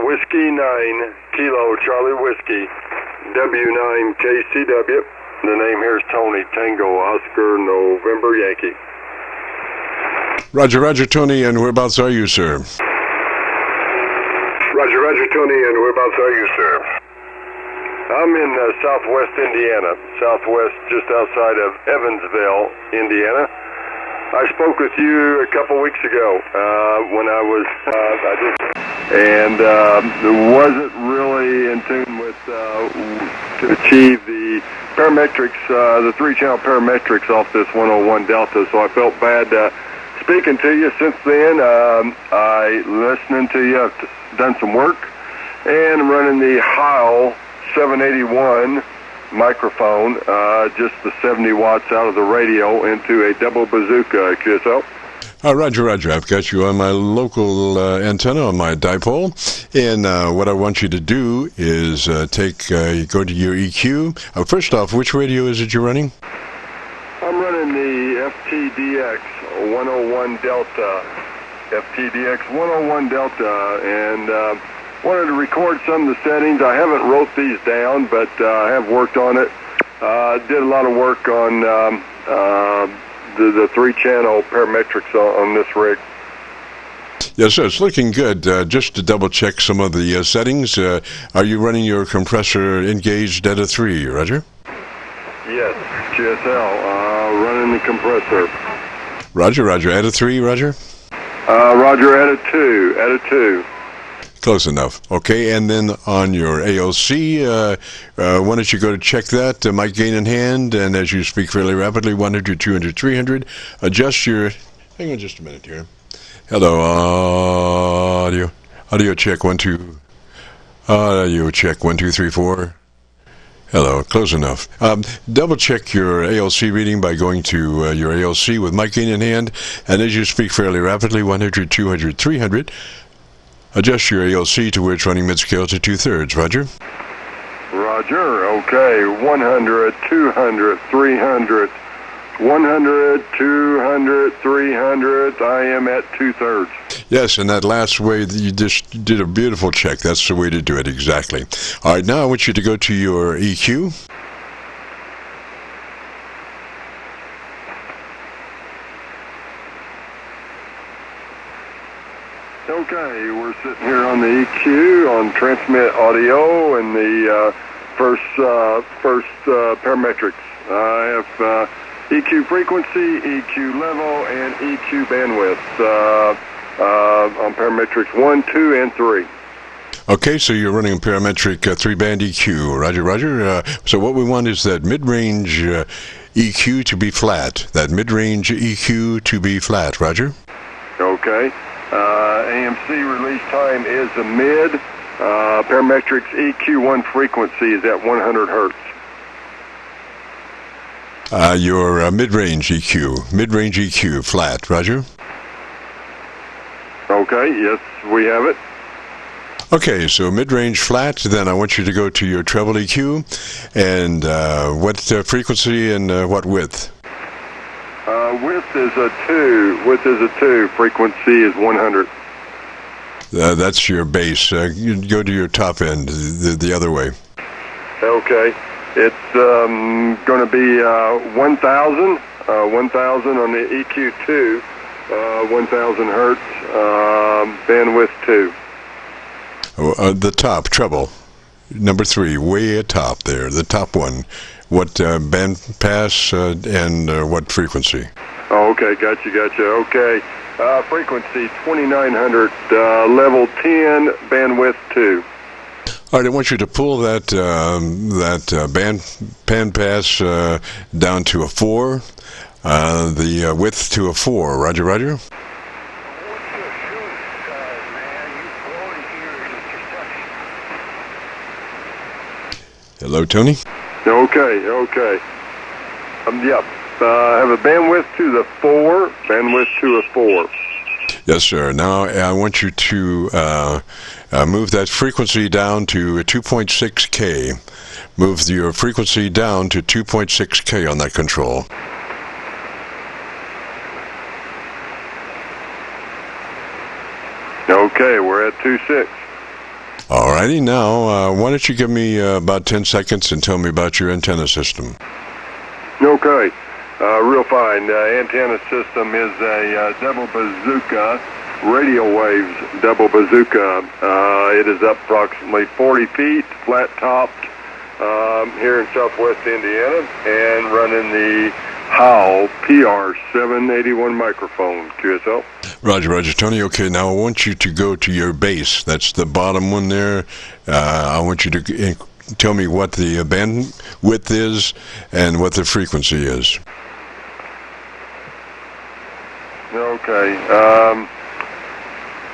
Whiskey 9, Kilo Charlie Whiskey, W9KCW. The name here is Tony, Tango, Oscar, November, Yankee. Roger, Roger, Tony, and whereabouts are you, sir? Roger, Roger, Tony, and whereabouts are you, sir? I'm in southwest Indiana, southwest just outside of Evansville, Indiana. I spoke with you a couple weeks ago when I was, wasn't really in tune with to achieve the parametrics, the 3-channel parametrics off this 101 Delta, so I felt bad speaking to you. Since then, I listening to you, I've done some work, and I'm running the Heil 781 microphone, just the 70 watts out of the radio into a double bazooka, QSO. Roger, Roger. I've got you on my local antenna, on my dipole, and what I want you to do is go to your EQ. First off, which radio is it you're running? I'm running the FTDX-101 Delta, FTDX-101 Delta, and wanted to record some of the settings. I haven't wrote these down, but I have worked on it. Did a lot of work on the 3-channel parametrics on this rig. Yes, sir. It's looking good. Just to double check some of the settings, are you running your compressor engaged at a 3, Roger? Yes, GSL, running the compressor. Roger, Roger. At a 3, Roger? Roger, at a 2. Close enough. Okay, and then on your AOC, why don't you go to check that, mic gain in hand, and as you speak fairly rapidly, 100, 200, 300, adjust your, hang on just a minute here. Hello, audio check, 1, 2, audio check, 1, 2, 3, 4. Hello, close enough. Double check your ALC reading by going to your ALC with mic gain in hand, and as you speak fairly rapidly, 100, 200, 300, adjust your ALC to where it's running mid-scale to 2/3. Roger? Roger. Okay. 100, 200, 300. 100, 200, 300. I am at 2/3. Yes, and that last way, you just did a beautiful check. That's the way to do it, exactly. All right, now I want you to go to your EQ. Okay, we're sitting here on the EQ on transmit audio and the first parametrics. I have EQ frequency, EQ level, and EQ bandwidth on parametrics 1, 2, and 3. Okay, so you're running a parametric 3-band EQ. Roger, Roger. So what we want is that mid-range EQ to be flat. That mid-range EQ to be flat. Roger? Okay. AMC release time is a mid. Parametrics EQ1 frequency is at 100 hertz. Your mid-range EQ, flat. Roger? Okay, yes, we have it. Okay, so mid-range flat, then I want you to go to your treble EQ, and what frequency and what width? Width is a 2, frequency is 100. That's your base. You go to your top end, the other way. Okay. It's going to be 1,000 on the EQ2, 1,000 hertz, bandwidth 2. The top, treble, number 3, way at top there, the top one. What band pass and what frequency? Oh, okay, gotcha. Okay, frequency 2,900, level 10, bandwidth 2. All right, I want you to pull that band pass down to a 4, the width to a 4. Roger, Roger. Hello, Tony. Okay. Yep. I have a bandwidth to the 4, bandwidth to a 4. Yes, sir. Now I want you to move that frequency down to 2.6K. Move your frequency down to 2.6K on that control. Okay, we're at 2.6. Alrighty, now why don't you give me about 10 seconds and tell me about your antenna system. Okay, real fine. Antenna system is a double bazooka, radio waves double bazooka. It is up approximately 40 feet, flat-topped, here in southwest Indiana, and running the Howl PR781 microphone, QSL. Roger, Roger. Tony, okay, now I want you to go to your base. That's the bottom one there. I want you to tell me what the bandwidth is and what the frequency is. Okay.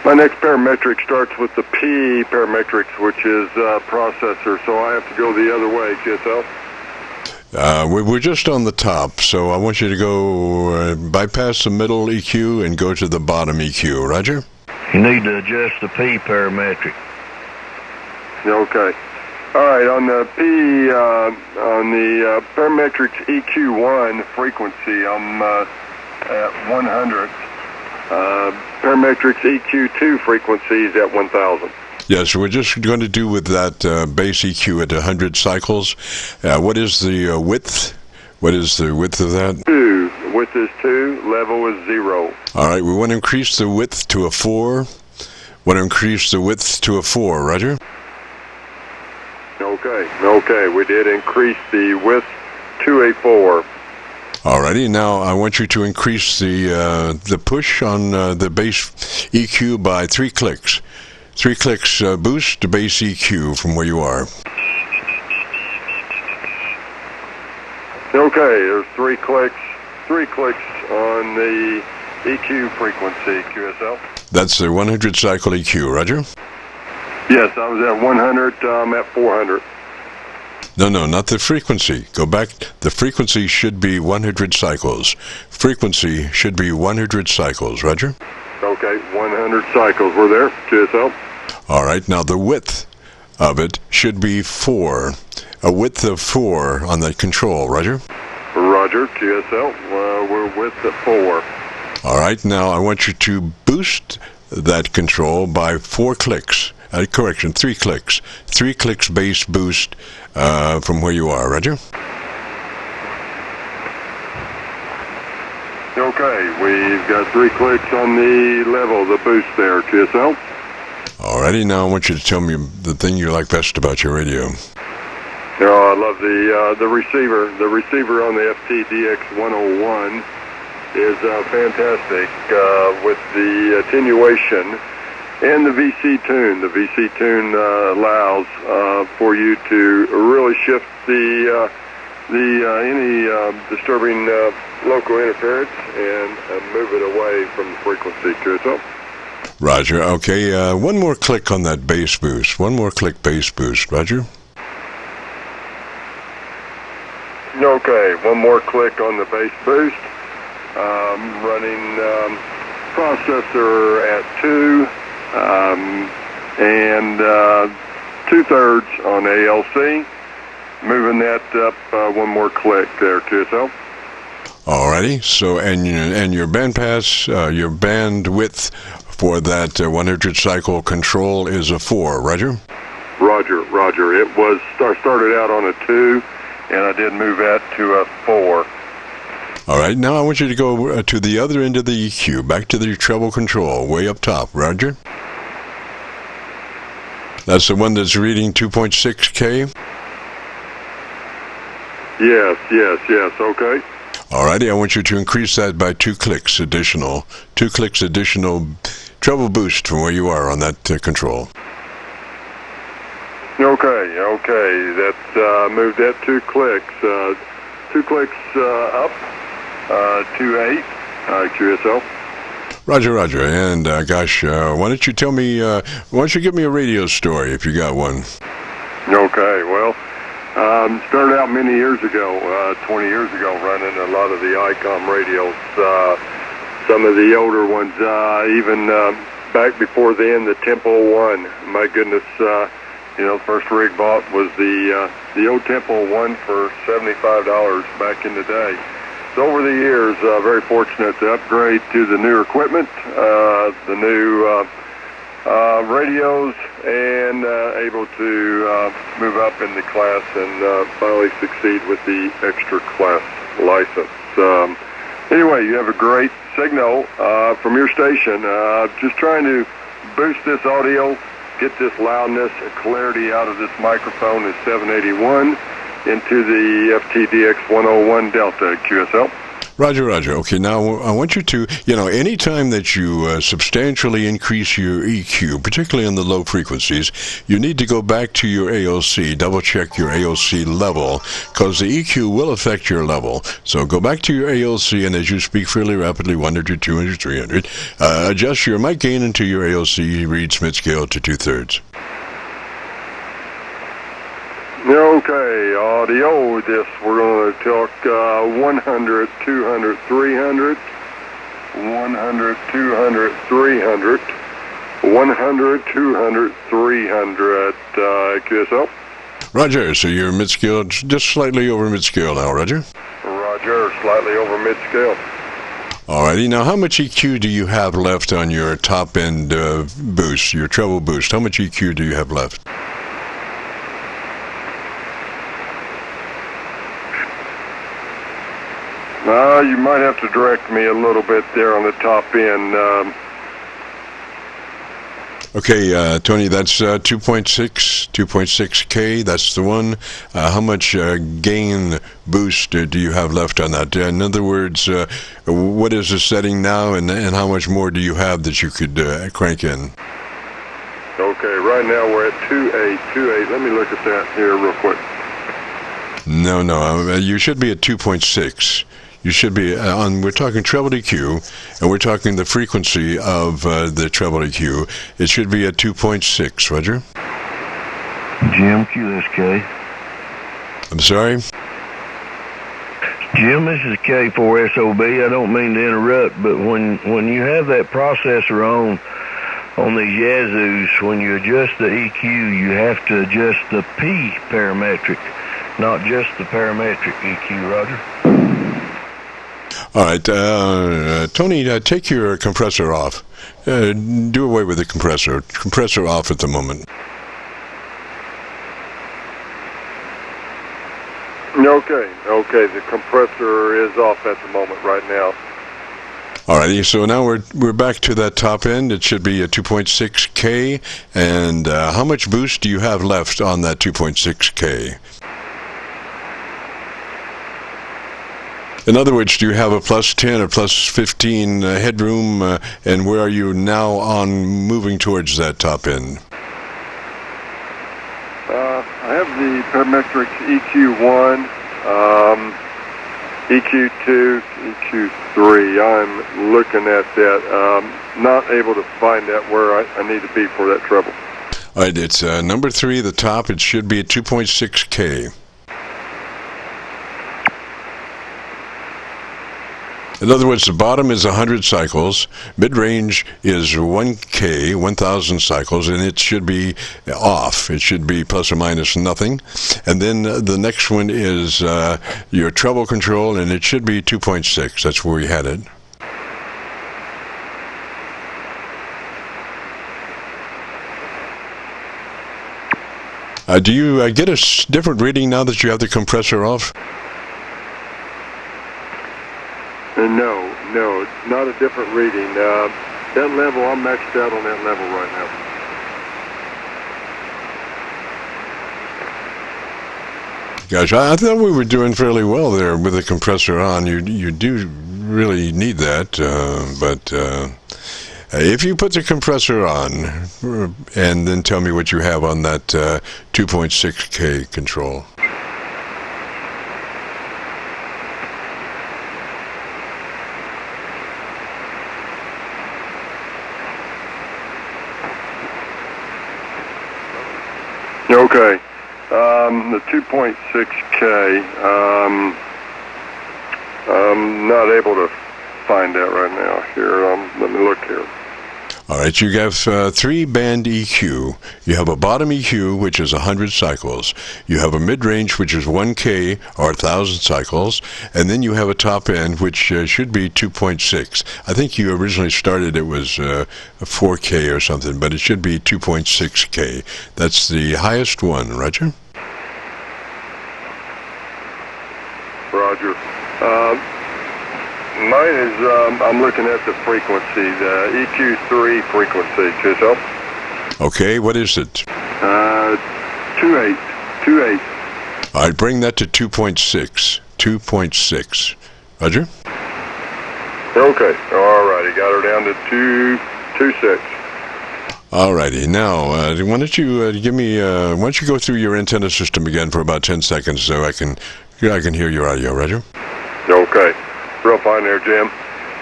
My next parametric starts with the P parametrics, which is processor, so I have to go the other way, QSL. We're just on the top, so I want you to go bypass the middle EQ and go to the bottom EQ. Roger? You need to adjust the P parametric. Okay. All right, on the P, on the parametrics EQ1 frequency, I'm at 100. Parametrics EQ2 frequency is at 1,000. Yeah, so we're just going to do with that base EQ at 100 cycles. What is the width? What is the width of that? 2. Width is 2. Level is 0. All right, we want to increase the width to a 4. Want to increase the width to a 4, Roger? Okay. Okay, we did increase the width to a 4. Alrighty, now I want you to increase the push on the base EQ by 3 clicks. 3 clicks boost the base EQ from where you are. Okay, there's 3 clicks. 3 clicks on the EQ frequency, QSL. That's the 100 cycle EQ, Roger? Yes, I was at 100. I'm at 400. No, not the frequency. Go back. The frequency should be 100 cycles. Frequency should be 100 cycles, Roger? Okay, 100 cycles. We're there, QSL. All right, now the width of it should be 4. A width of 4 on that control, Roger? Roger, QSL. We're width at 4. All right, now I want you to boost that control by 4 clicks. Correction, 3 clicks. 3 clicks base boost from where you are, Roger? Okay, we've got 3 clicks on the level, the boost there, QSL. Alrighty, now I want you to tell me the thing you like best about your radio. I love the receiver. The receiver on the FTDX-101 is fantastic with the attenuation and the VC tune. The VC tune allows for you to really shift the any disturbing local interference and move it away from the frequency, QSL. Roger. Okay, one more click on that bass boost. One more click bass boost, Roger. Okay, one more click on the bass boost. Running processor at 2 and 2/3 on ALC. Moving that up one more click there, QSL. Alrighty. So, and your bandpass, your bandwidth for that 100 cycle control is a 4, Roger? Roger. It was started out on a 2, and I did move that to a 4. All right, now I want you to go to the other end of the EQ, back to the treble control, way up top, Roger? That's the one that's reading 2.6K? Yes, okay. All righty, I want you to increase that by 2 clicks additional. 2 clicks additional treble boost from where you are on that control. Okay, that's moved that 2 clicks. 2 clicks up. 2.8, QSL. Roger, and gosh, why don't you tell me, why don't you give me a radio story if you got one? Okay, well, started out many years ago, 20 years ago, running a lot of the ICOM radios, some of the older ones, even back before then, the Tempo 1. My goodness, the first rig bought was the old Tempo 1 for $75 back in the day. So over the years, very fortunate to upgrade to the new equipment, the new radios, and able to move up in the class and finally succeed with the extra class license. Anyway, you have a great signal from your station. Just trying to boost this audio, get this loudness and clarity out of this microphone is 781 into the FTDX-101 Delta QSL. Roger, Roger. Okay, now I want you to, anytime that you substantially increase your EQ, particularly on the low frequencies, you need to go back to your AOC, double-check your AOC level, because the EQ will affect your level. So go back to your AOC, and as you speak fairly rapidly, 100, 200, 300, adjust your mic gain into your AOC, read Smith scale to 2/3. Okay, audio, we're going to talk 100, 200, 300, 100, 200, 300, 100, 200, 300, QSL. Roger, so you're mid-scale, just slightly over mid-scale now, Roger? Roger, slightly over mid-scale. Alrighty, now how much EQ do you have left on your top-end boost, your treble boost? How much EQ do you have left? You might have to direct me a little bit there on the top end. Okay, Tony, that's 2.6K, that's the one. How much gain boost do you have left on that? In other words, what is the setting now, and how much more do you have that you could crank in? Okay, right now we're at 2.8. Let me look at that here real quick. No, you should be at 2.6. You should be we're talking treble EQ, and we're talking the frequency of the treble EQ. It should be at 2.6, Roger? Jim, QSK. I'm sorry? Jim, this is K4SOB. I don't mean to interrupt, but when you have that processor on these Yazoos, when you adjust the EQ, you have to adjust the P parametric, not just the parametric EQ, Roger. All right, Tony, take your compressor off. Do away with the compressor. Compressor off at the moment. Okay, the compressor is off at the moment right now. Alrighty, so now we're back to that top end. It should be a 2.6K, and how much boost do you have left on that 2.6K? In other words, do you have a plus 10 or plus 15 headroom, and where are you now on moving towards that top end? I have the parametrics EQ1, EQ2, EQ3. I'm looking at that. Not able to find that where I need to be for that treble. All right, it's number 3, the top. It should be at 2.6K. In other words, the bottom is 100 cycles, mid-range is 1K, 1,000 cycles, and it should be off. It should be plus or minus nothing. And then the next one is your treble control, and it should be 2.6. That's where we had it. Do you get a different reading now that you have the compressor off? No, it's not a different reading. That level, I'm maxed out on that level right now. Gosh, I thought we were doing fairly well there with the compressor on. You do really need that, but if you put the compressor on, and then tell me what you have on that 2.6K control. Okay, the 2.6K, I'm not able to find that right now. Here, let me look here. All right, you have three-band EQ. You have a bottom EQ, which is 100 cycles. You have a mid-range, which is 1K, or 1,000 cycles. And then you have a top end, which should be 2.6. I think you originally started, it was a 4K or something, but it should be 2.6K. That's the highest one, Roger? Roger. Mine is, I'm looking at the frequency, the EQ3 frequency, Qso. Okay, what is it? 2.8. All right, bring that to 2.6. 2.6. Roger? Okay, all righty, got her down to 2.6. All righty, now, why don't you give me, why don't you go through your antenna system again for about 10 seconds so I can hear your audio, Roger? Okay. Real fine there, Jim.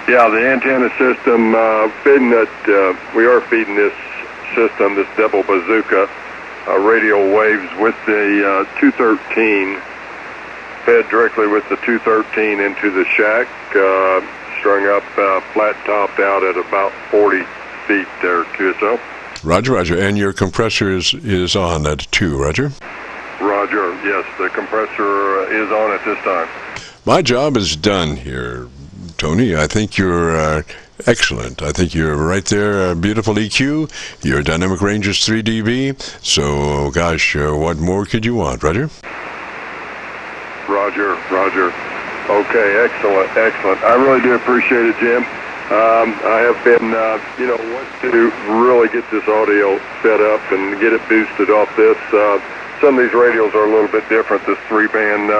Yeah, the antenna system, we are feeding this system, this double bazooka, radial waves with the 213, fed directly with the 213 into the shack, strung up, flat topped out at about 40 feet there, Qso. Roger, Roger. And your compressor is on at 2, Roger? Roger, yes, the compressor is on at this time. My job is done here, Tony. I think you're excellent. I think you're right there. Beautiful EQ. Your dynamic range is 3 dB. So, gosh, what more could you want, Roger? Roger. Okay, excellent. I really do appreciate it, Jim. I have been, want to really get this audio set up and get it boosted off this. Some of these radios are a little bit different, this 3-band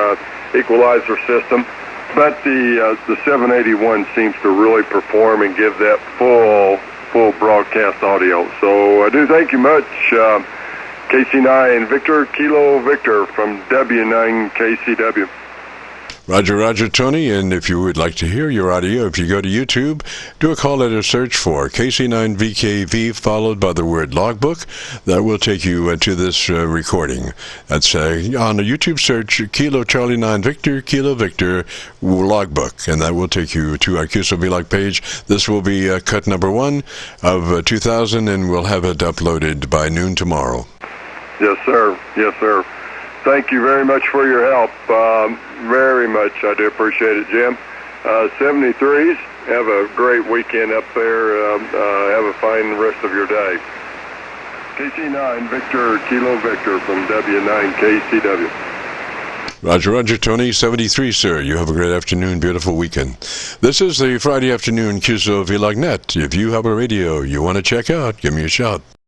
equalizer system, but the 781 seems to really perform and give that full broadcast audio. So I do thank you much, KC9 Victor Kilo Victor from W9KCW. Roger, Tony, and if you would like to hear your audio, if you go to YouTube, do a call letter search for KC9VKV followed by the word logbook. That will take you to this recording. That's on a YouTube search, Kilo Charlie 9 Victor, Kilo Victor, logbook, and that will take you to our Qso-Vlog page. This will be cut number 1 of 2000, and we'll have it uploaded by noon tomorrow. Yes, sir. Thank you very much for your help. Very much. I do appreciate it, Jim. 73s, have a great weekend up there. Have a fine rest of your day. KC9 Victor Kilo Victor from W9KCW. Roger, Tony. 73, sir. You have a great afternoon, beautiful weekend. This is the Friday afternoon Qso-Vlog Net. If you have a radio you want to check out, give me a shout.